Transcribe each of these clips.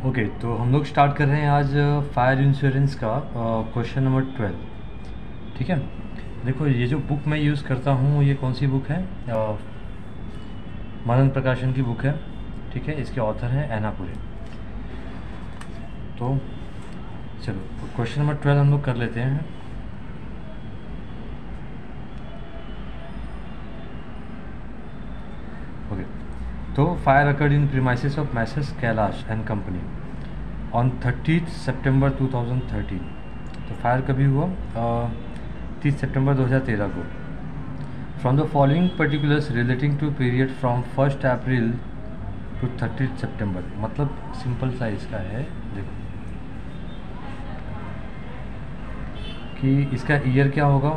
Okay, तो हम लोग स्टार्ट कर रहे हैं आज फायर इंश्योरेंस का क्वेश्चन नंबर 12। ठीक है, देखो ये जो बुक मैं यूज़ करता हूँ ये कौन सी बुक है? मनन प्रकाशन की बुक है। ठीक है, इसके ऑथर हैं एनापुरे। तो चलो क्वेश्चन नंबर 12 हम लोग कर लेते हैं। ओके, तो fire occurred in premises of messrs Kailash and company on 30 सितंबर 2013। तो फायर कभी हुआ? 30 सितंबर 2013 को। From the following particulars relating to period from 1 April to 30 September. मतलब सिंपल सा इसका है, देखो कि इसका ईयर क्या होगा।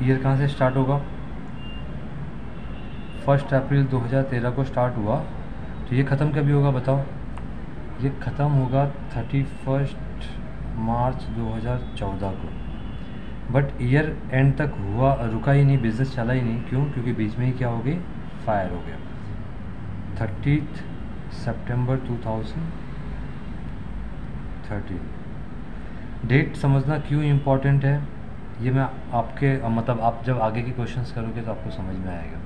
ईयर कहाँ से स्टार्ट होगा? 1 अप्रैल 2013 को स्टार्ट हुआ, तो ये ख़त्म कभी होगा बताओ? ये ख़त्म होगा 31 मार्च 2014 को। बट ईयर एंड तक हुआ, रुका ही नहीं, बिज़नेस चला ही नहीं। क्यों? क्योंकि बीच में ही क्या हो गई? फायर हो गया। 30 सितंबर 2013 डेट समझना क्यों इम्पोर्टेंट है, ये मैं आपके मतलब आप जब आगे के क्वेश्चंस करोगे तो आपको समझ में आएगा।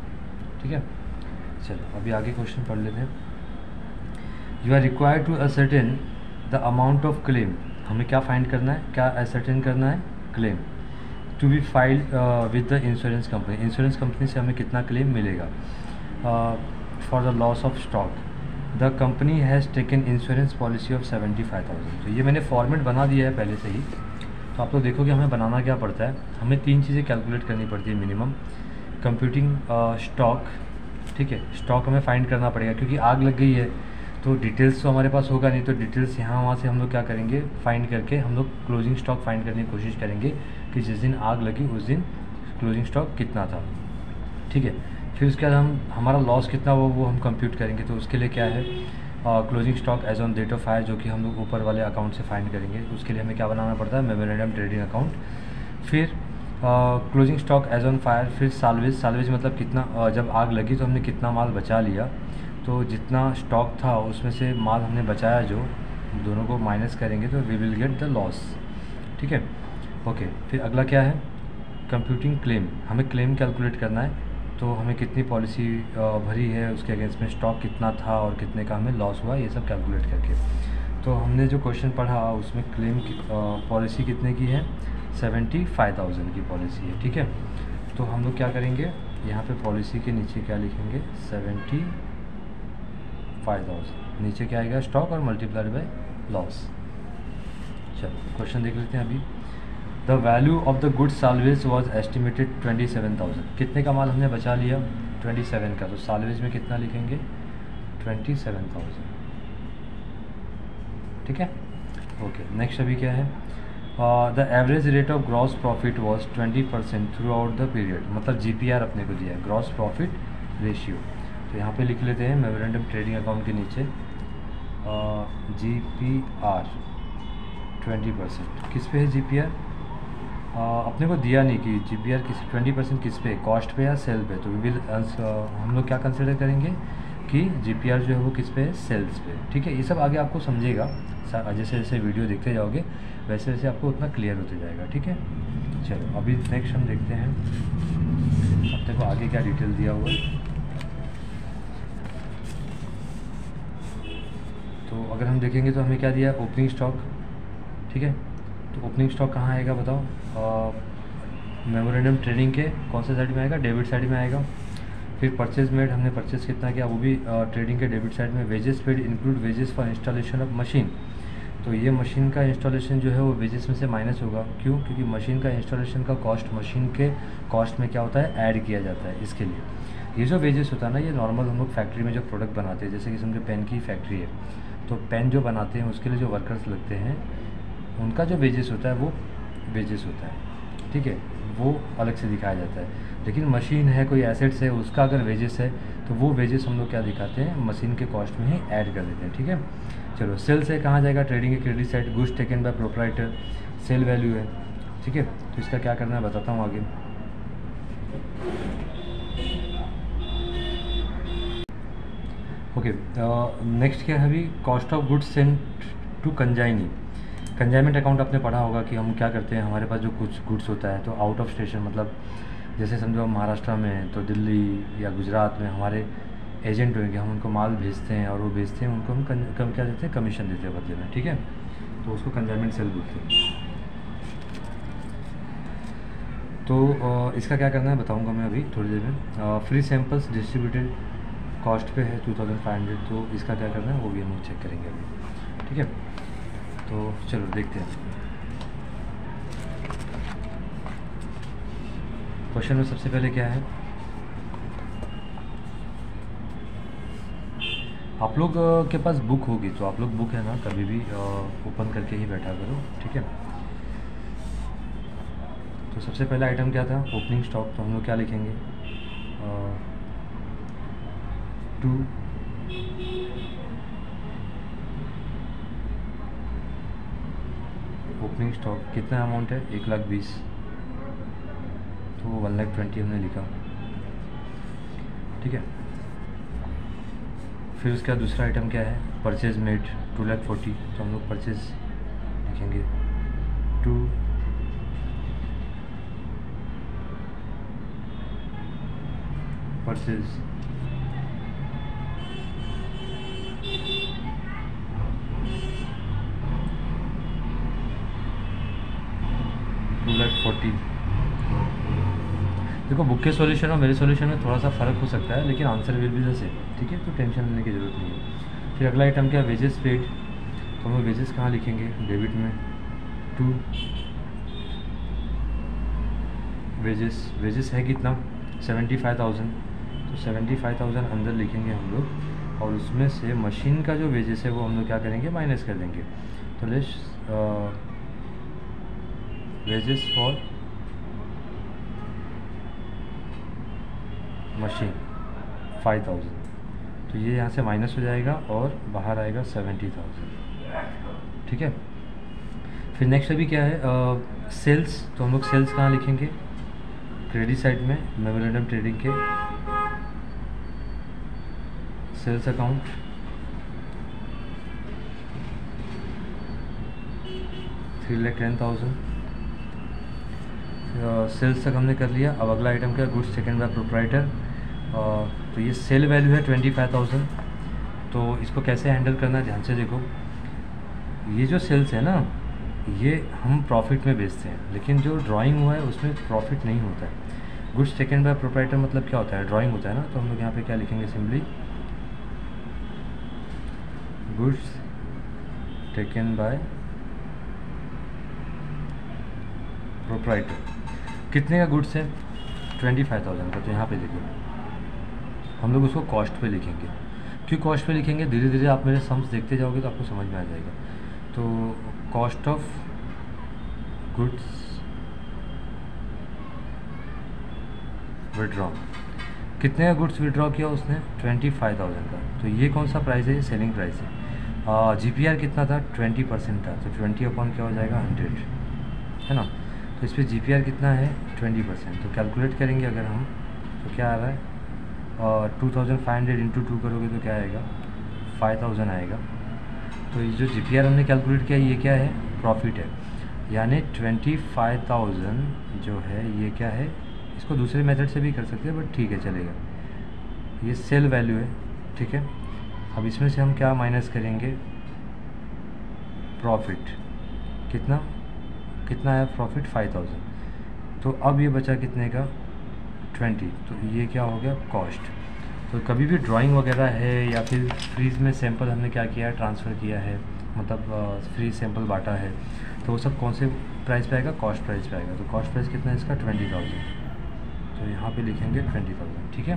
ठीक है, चलो अभी आगे क्वेश्चन पढ़ लेते हैं। You are required to ascertain the amount of claim. हमें क्या फाइंड करना है, क्या असर्टेन करना है? Claim to be filed with the insurance company. Insurance company से हमें कितना क्लेम मिलेगा for the loss of stock. The company has taken insurance policy of 75,000। तो ये मैंने फॉर्मेट बना दिया है पहले से ही, तो आप लोग देखोगे हमें बनाना क्या पड़ता है। हमें 3 चीज़ें कैलकुलेट करनी पड़ती है मिनिमम। कंप्यूटिंग स्टॉक, ठीक है, स्टॉक हमें फाइंड करना पड़ेगा क्योंकि आग लग गई है तो डिटेल्स तो हमारे पास होगा नहीं, तो डिटेल्स यहाँ वहाँ से हम लोग क्या करेंगे, फाइंड करके हम लोग क्लोजिंग स्टॉक फाइंड करने की कोशिश करेंगे कि जिस दिन आग लगी उस दिन क्लोजिंग स्टॉक कितना था। ठीक है, फिर उसके बाद हमारा लॉस कितना हुआ वो हम कंप्यूट करेंगे। तो उसके लिए क्या है, closing stock as on date of fire, जो कि हम लोग ऊपर वाले अकाउंट से फाइंड करेंगे। उसके लिए हमें क्या बनाना पड़ता है? Memorandum trading account. फिर closing stock as on fire, फिर साल्वेज। साल्वेज मतलब कितना, जब आग लगी तो हमने कितना माल बचा लिया, तो जितना स्टॉक था उसमें से माल हमने बचाया जो, दोनों को माइनस करेंगे तो we will get the loss. ठीक है, ओके। फिर अगला क्या है? Computing claim. हमें क्लेम कैलकुलेट करना है, तो हमें कितनी पॉलिसी भरी है, उसके अगेंस्ट में स्टॉक कितना था और कितने का हमें लॉस हुआ, ये सब कैलकुलेट करके। तो हमने जो क्वेश्चन पढ़ा उसमें क्लेम की पॉलिसी कितने की है? 75,000 की पॉलिसी है। ठीक है, तो हम लोग क्या करेंगे, यहाँ पे पॉलिसी के नीचे क्या लिखेंगे? 75,000, नीचे क्या आएगा? स्टॉक और मल्टीप्लाइड बाय लॉस। चलो क्वेश्चन देख लेते हैं अभी। The value of the good salvage was estimated 27,000। कितने का माल हमने बचा लिया? 27 का। तो साल्वेज में कितना लिखेंगे? 27,000। ठीक है, ओके। नेक्स्ट अभी क्या है? The average rate of gross profit was 20% through out the period. मतलब GPR अपने को दिया है, ग्रॉस प्रॉफिट रेशियो। तो यहाँ पे लिख लेते हैं मेमोरेंडम ट्रेडिंग अकाउंट के नीचे GPR 20%। किस पे है GPR? अपने को दिया नहीं कि GPR किस 20% किस पे, कॉस्ट पे या सेल पे। तो हम लोग क्या कंसिडर करेंगे कि GPR जो है वो किस पे है? सेल्स पे। ठीक है, ये सब आगे आपको समझेगा, जैसे जैसे वीडियो देखते जाओगे वैसे वैसे आपको उतना क्लियर होते जाएगा। ठीक है, चलो अभी नेक्स्ट हम देखते हैं अपने को आगे क्या डिटेल दिया हुआ है। तो अगर हम देखेंगे तो हमें क्या दिया है? Opening stock. ठीक है, तो ओपनिंग स्टॉक कहाँ आएगा बताओ? मेमोरेंडम ट्रेडिंग के कौन से साइड में आएगा? डेबिट साइड में आएगा। फिर परचेज मेड, हमने परचेज कितना किया वो भी ट्रेडिंग के डेबिट साइड में। Wages paid include wages for installation of machine. तो ये मशीन का इंस्टॉलेशन जो है वो वेजेस में से माइनस होगा। क्यों? क्योंकि मशीन का इंस्टॉलेशन का कॉस्ट मशीन के कॉस्ट में क्या होता है? ऐड किया जाता है। इसके लिए ये जो वेजेस होता है ना, ये नॉर्मल हम लोग फैक्ट्री में जो प्रोडक्ट बनाते हैं, जैसे कि समझो पेन की फैक्ट्री है, तो पेन जो बनाते हैं उसके लिए जो वर्कर्स लगते हैं उनका जो वेजेस होता है वो वेजेस होता है। ठीक है, वो अलग से दिखाया जाता है। लेकिन मशीन है, कोई एसेट्स है, उसका अगर वेजेस है तो वो वेजेस हम लोग क्या दिखाते हैं? मशीन के कॉस्ट में ही ऐड कर देते हैं। ठीक है, चलो सेल से कहाँ जाएगा? ट्रेडिंग के credit side. Goods taken by proprietor, sale value है। ठीक है, तो इसका क्या करना है बताता हूँ आगे। ओके, नेक्स्ट क्या है अभी, cost of goods sent to consignee. Consignment account आपने पढ़ा होगा कि हम क्या करते हैं, हमारे पास जो कुछ गुड्स होता है तो आउट ऑफ स्टेशन, मतलब जैसे समझो हम महाराष्ट्र में हैं तो दिल्ली या गुजरात में हमारे एजेंट होंगे, हम उनको माल भेजते हैं और वो भेजते हैं, उनको हम क्या देते हैं, कमीशन देते हैं बदले में, ठीक है। तो उसको कंजाइनमेंट सेल बोलते हैं। तो इसका क्या करना है बताऊंगा मैं अभी थोड़ी देर में। फ्री सैम्पल्स डिस्ट्रीब्यूटेड कॉस्ट पे है 2500, तो इसका क्या करना है वो भी हम चेक करेंगे अभी, ठीक है। तो चलो देखते हैं। क्वेश्चन में सबसे पहले क्या है, आप लोग के पास बुक होगी तो आप लोग बुक है ना कभी भी ओपन करके ही बैठा करो, ठीक है। तो सबसे पहला आइटम क्या था, ओपनिंग स्टॉक, तो हम लोग क्या लिखेंगे, 2 ओपनिंग स्टॉक कितना अमाउंट है, 1,20,000, तो 1,20,000 हमने लिखा, ठीक है। फिर उसका दूसरा आइटम क्या है, परचेज मेड 2,40,000, तो हम लोग परचेज लिखेंगे 2 परचेज 2,40,000। देखो बुक के सॉल्यूशन और मेरे सॉल्यूशन में थोड़ा सा फ़र्क हो सकता है, लेकिन answer will be the same, ठीक है। तो टेंशन लेने की ज़रूरत नहीं है। फिर अगला आइटम क्या है, वेजेस पेड, तो हम लोग वेजेस कहाँ लिखेंगे, डेबिट में 2 वेजेस है कितना, 75,000, तो 75,000 अंदर लिखेंगे हम लोग, और उसमें से मशीन का जो वेजेस है वो हम लोग क्या करेंगे, माइनस कर देंगे। तो लेस वेजेस फॉर मशीन 5,000, तो ये यहाँ से माइनस हो जाएगा और बाहर आएगा 70,000, ठीक है। फिर नेक्स्ट अभी क्या है, सेल्स, तो हम लोग सेल्स कहाँ लिखेंगे, क्रेडिट साइड में मेमोरेंडम ट्रेडिंग के सेल्स अकाउंट 3,10,000। सेल्स तक हमने कर लिया। अब अगला आइटम क्या, गुड्स टेकन बाय प्रोप्राइटर, तो ये सेल वैल्यू है 25,000। तो इसको कैसे हैंडल करना है, ध्यान से देखो। ये जो सेल्स है ना, ये हम प्रॉफिट में बेचते हैं, लेकिन जो ड्राइंग हुआ है उसमें प्रॉफिट नहीं होता है। गुड्स टेकन बाय प्रोप्राइटर मतलब क्या होता है, ड्राइंग होता है ना, तो हम लोग यहाँ पे क्या लिखेंगे, simply goods taken by proprietor. कितने का गुड्स है, 25,000 का, तो यहाँ पे देखो हम लोग उसको कॉस्ट पे लिखेंगे। क्यों कॉस्ट पे लिखेंगे, धीरे धीरे आप मेरे सम्स देखते जाओगे तो आपको समझ में आ जाएगा। तो कॉस्ट ऑफ गुड्स विड्रॉ, कितने का गुड्स विड्रॉ किया उसने, 25,000 का, तो ये कौन सा प्राइस है, सेलिंग प्राइस है। GPR कितना था, 20% था, तो 20 अपॉन क्या हो जाएगा, 100, है ना। तो इस पर GPR कितना है, 20%, तो कैलकुलेट करेंगे अगर हम, तो क्या आ रहा है, 2,500 इंटू 2 करोगे तो क्या आएगा, 5,000 आएगा। तो ये जो GPR हमने कैलकुलेट किया ये क्या है, प्रॉफिट है, यानी 25,000 जो है ये क्या है। इसको दूसरे मेथड से भी कर सकते हैं, बट ठीक है चलेगा। ये सेल वैल्यू है, ठीक है। अब इसमें से हम क्या माइनस करेंगे, प्रॉफिट, कितना कितना है प्रॉफिट, 5,000। तो अब ये बचा कितने का, 20, तो ये क्या हो गया, कॉस्ट। तो कभी भी ड्राइंग वगैरह है या फिर फ्रीज में सैंपल हमने क्या किया है, ट्रांसफ़र किया है, मतलब फ्री सैंपल बांटा है, तो वो सब कौन से प्राइस पे आएगा, कॉस्ट प्राइस पे आएगा। तो कॉस्ट प्राइस कितना है इसका, 20,000, तो यहाँ पे लिखेंगे 20,000, ठीक है।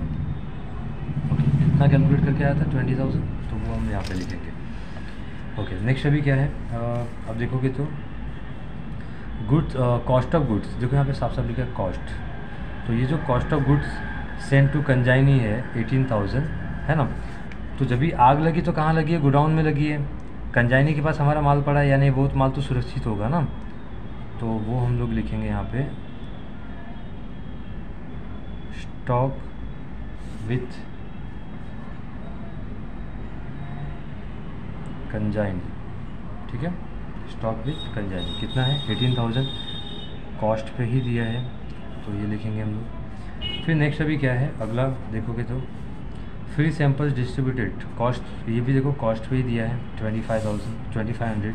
ओके, कितना कैलकुलेट करके आया था, 20,000, तो वो हम यहाँ पे लिखेंगे। ओके, नेक्स्ट अभी क्या है, अब देखोगे तो गुड्स, कॉस्ट ऑफ गुड्स, देखो यहाँ पे साफ साफ लिखा है कॉस्ट। तो ये जो cost of goods sent to consignee है 18,000, है ना। तो जब भी आग लगी तो कहाँ लगी है, गोडाउन में लगी है, कंजाइनी के पास हमारा माल पड़ा है, यानी वो माल तो सुरक्षित होगा ना। तो वो हम लोग लिखेंगे यहाँ पे स्टॉक विथ कंजाइन, ठीक है, स्टॉक विथ कंजाइन कितना है 18,000, कॉस्ट पे ही दिया है तो ये लिखेंगे हम लोग। फिर नेक्स्ट अभी क्या है अगला देखोगे तो फ्री सैम्पल्स डिस्ट्रीब्यूटेड, कॉस्ट ये भी देखो कॉस्ट पे ही दिया है 2500,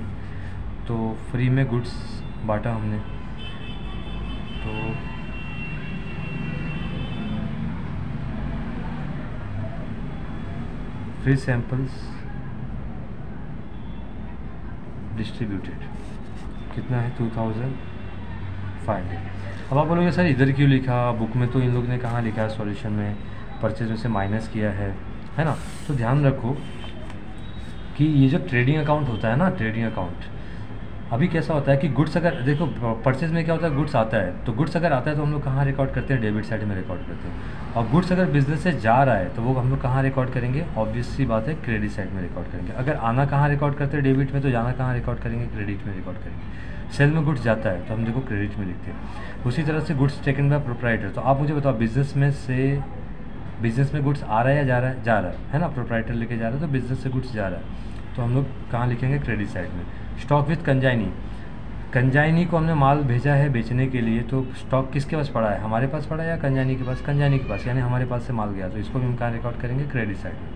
तो फ्री में गुड्स बांटा हमने, तो फ्री सैम्पल्स डिस्ट्रीब्यूटेड कितना है 2500। अब आप बोलोगे सर इधर क्यों लिखा, बुक में तो इन लोग ने कहाँ लिखा है सॉल्यूशन में, परचेज में से माइनस किया है ना। तो ध्यान रखो कि ये जो ट्रेडिंग अकाउंट होता है ना, ट्रेडिंग अकाउंट अभी कैसा होता है कि गुड्स अगर देखो परचेज में क्या होता है, गुड्स आता है, तो गुड्स अगर आता है तो हम लोग कहाँ रिकॉर्ड करते हैं, डेबिट साइड में रिकॉर्ड करते हैं। और गुड्स अगर बिजनेस से जा रहा है तो वो हम लोग कहाँ रिकॉर्ड करेंगे, ऑब्वियस सी बात है क्रेडिट साइड में रिकॉर्ड करेंगे। अगर आना कहाँ रिकॉर्ड करते हैं डेबिट में, तो जाना कहाँ रिकॉर्ड करेंगे, क्रेडिट में रिकॉर्ड करेंगे। सेल में गुड्स जाता है तो हम देखो क्रेडिट में लिखते हैं। उसी तरह से गुड्स टेकन बाय प्रोप्राइटर, तो आप मुझे बताओ बिजनेस में गुड्स आ रहा है या जा रहा है ना, प्रोप्राइटर लेके जा रहा है तो बिजनेस से गुड्स जा रहा है, तो हम लोग कहाँ लिखेंगे, क्रेडिट साइड में। स्टॉक विथ कंजाइनी को हमने माल भेजा है बेचने के लिए, तो स्टॉक किसके पास पड़ा है, हमारे पास पड़ा है या कंजाइनी के पास, कंजाइनी के पास, यानी हमारे पास से माल गया, तो इसको भी हम कहाँ रिकॉर्ड करेंगे, क्रेडिट साइड में।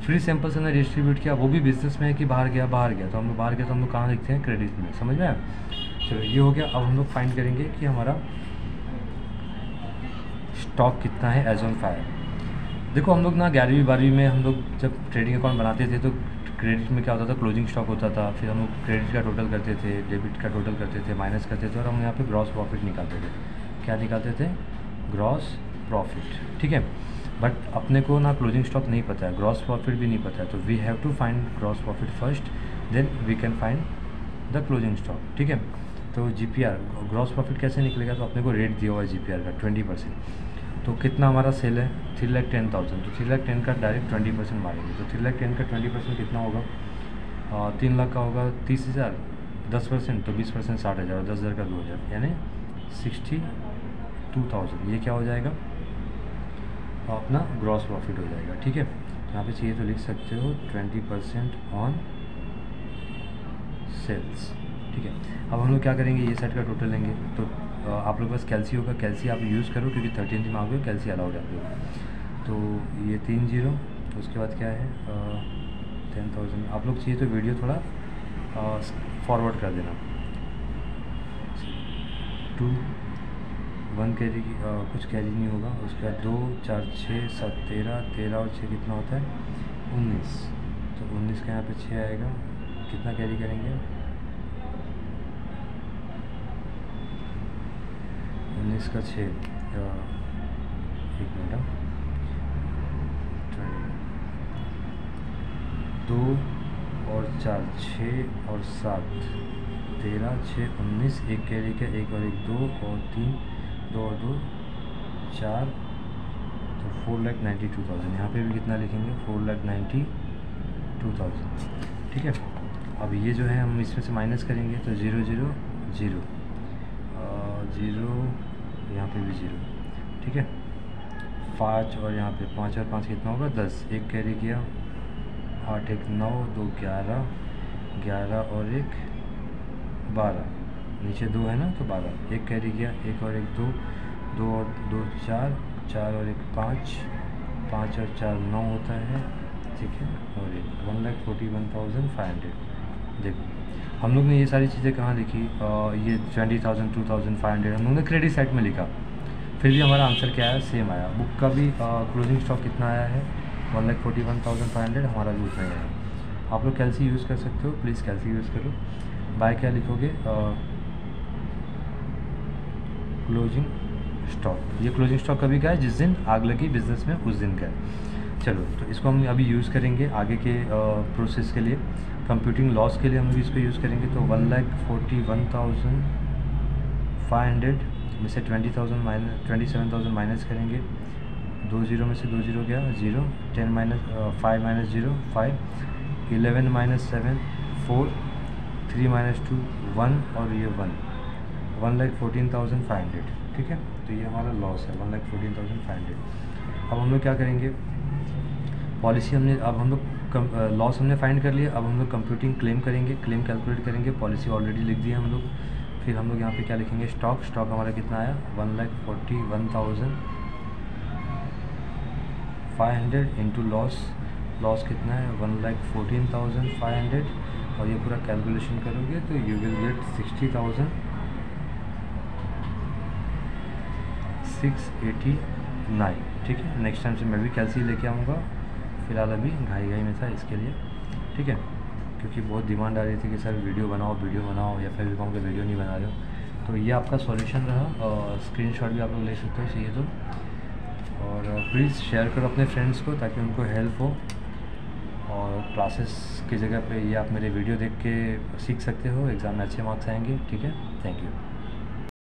फ्री सैंपल्स हमने डिस्ट्रीब्यूट किया, वो भी बिजनेस में है कि बाहर गया, तो हम लोग बाहर गया तो हम लोग कहाँ लिखते हैं, क्रेडिट में। समझ में आया? चलो ये हो गया। अब हम लोग फाइंड करेंगे कि हमारा स्टॉक कितना है एज ऑन फायर। देखो हम लोग ना 11वीं 12वीं में हम लोग जब ट्रेडिंग अकाउंट बनाते थे तो क्रेडिट में क्या होता था, क्लोजिंग स्टॉक होता था, फिर हम लोग क्रेडिट का टोटल करते थे, डेबिट का टोटल करते थे, माइनस करते थे, और हम यहाँ पे ग्रॉस प्रॉफिट निकालते थे। क्या निकालते थे, ग्रॉस प्रॉफिट, ठीक है। बट अपने को ना क्लोजिंग स्टॉक नहीं पता है, ग्रॉस प्रॉफिट भी नहीं पता है, तो we have to find gross profit first, then we can find the closing stock, ठीक है। तो GPR ग्रॉस प्रॉफिट कैसे निकलेगा, तो अपने को रेट दिया हुआ है GPR का 20%, तो कितना हमारा सेल है 3,10,000, तो 3,10,000 का डायरेक्ट 20% मारेंगे, तो 3,10,000 का 20% कितना होगा, 3 लाख का होगा 30,000, 10% तो 20% 60,000, और 10,000 का 2,000 यानी 62,000। ये क्या हो जाएगा, अपना ग्रॉस प्रॉफिट हो जाएगा, ठीक है। यहाँ पे चाहिए तो लिख सकते हो 20% ऑन सेल्स, ठीक है। अब हम लोग क्या करेंगे, ये सेट का टोटल लेंगे, तो आप लोग के पास कैल्सी होगा, कैल्सी आप यूज़ करो क्योंकि 13th में आओगे कैल्सी अलाउड है आप लोग। तो ये 3 0, उसके बाद क्या है 10,000। आप लोग चाहिए तो वीडियो थोड़ा फॉरवर्ड कर देना, 2 1 कैरी कुछ कैरी नहीं होगा, उसके बाद 2 4 6 7 13 और 6 कितना होता है 19, तो 19 का यहाँ पे 6 आएगा, कितना कैरी करेंगे 19 का 6, एक मिनट, 2 और 4 6 और 7 13 6 19, एक कैरी का, एक और एक 2 और 3 2 और 2 4, तो 4,92,000। यहाँ पे भी कितना लिखेंगे 4,92,000, ठीक है। अब ये जो है हम इसमें से माइनस करेंगे तो 0 0 0 0, यहाँ पे भी 0, ठीक है। 5 और यहाँ पे 5 और 5 कितना होगा 10, एक कैरी किया, 8 1 9 2 11 11 और एक 12, नीचे 2 है ना तो 12, एक कैरी किया, एक और एक 2 2 और 2 4 4 और एक 5 5 और 4 9 होता है, ठीक है। और एक 1,41,500। देखो हम लोग ने ये सारी चीज़ें कहाँ लिखी, ये 20,000 2,500 हम लोग ने क्रेडिट साइड में लिखा, फिर भी हमारा आंसर क्या आया, सेम आया। बुक का भी क्लोजिंग स्टॉक कितना आया है 1,41,500, हमारा भी उतना ही आया। आप लोग कैल्सी यूज़ कर सकते हो, प्लीज़ कैल्सी यूज़ करो। बाय क्या लिखोगे, क्लोजिंग स्टॉक, ये क्लोजिंग स्टॉक कभी का है, जिस दिन आग लगी बिजनेस में उस दिन का है। चलो तो इसको हम अभी यूज़ करेंगे आगे के प्रोसेस के लिए, कंप्यूटिंग लॉस के लिए हम भी इसको यूज़ करेंगे। तो 1,41,500 में से 27,000 माइनस करेंगे, 2 0 में से 2 0 गया 0, 10 5 माइनस 0 5, 11 माइनस 7 4, 3 माइनस 2 1 और ये 1, 1,14,500, ठीक है। तो ये हमारा लॉस है 1,14,500। अब हम लोग क्या करेंगे, पॉलिसी हमने, अब हम लोग लॉस हमने फाइंड कर लिया। अब हम लोग कंप्यूटिंग क्लेम करेंगे, क्लेम कैलकुलेट करेंगे। पॉलिसी ऑलरेडी लिख दिया हम लोग। फिर हम लोग यहाँ पे क्या लिखेंगे, स्टॉक हमारा कितना आया 1,41,500 इंटू लॉस कितना है 1,14,500, और ये पूरा कैलकुलेशन करोगे तो यू विल गेट 60,689। ठीक है, नेक्स्ट टाइम से मैं भी कैलसी लेके आऊँगा। फ़िलहाल अभी घाई में था इसके लिए, ठीक है, क्योंकि बहुत डिमांड आ रही थी कि सर वीडियो बनाओ या फिर भी कहूँ कि वीडियो नहीं बना रहे हो। तो ये आपका सॉल्यूशन रहा, और स्क्रीनशॉट भी आप लोग ले सकते हो चाहिए तो। और प्लीज़ शेयर करो अपने फ्रेंड्स को ताकि उनको हेल्प हो। और क्लासेस की जगह पे ये आप मेरे वीडियो देख के सीख सकते हो, एग्ज़ाम में अच्छे मार्क्स आएंगे। ठीक है, थैंक यू।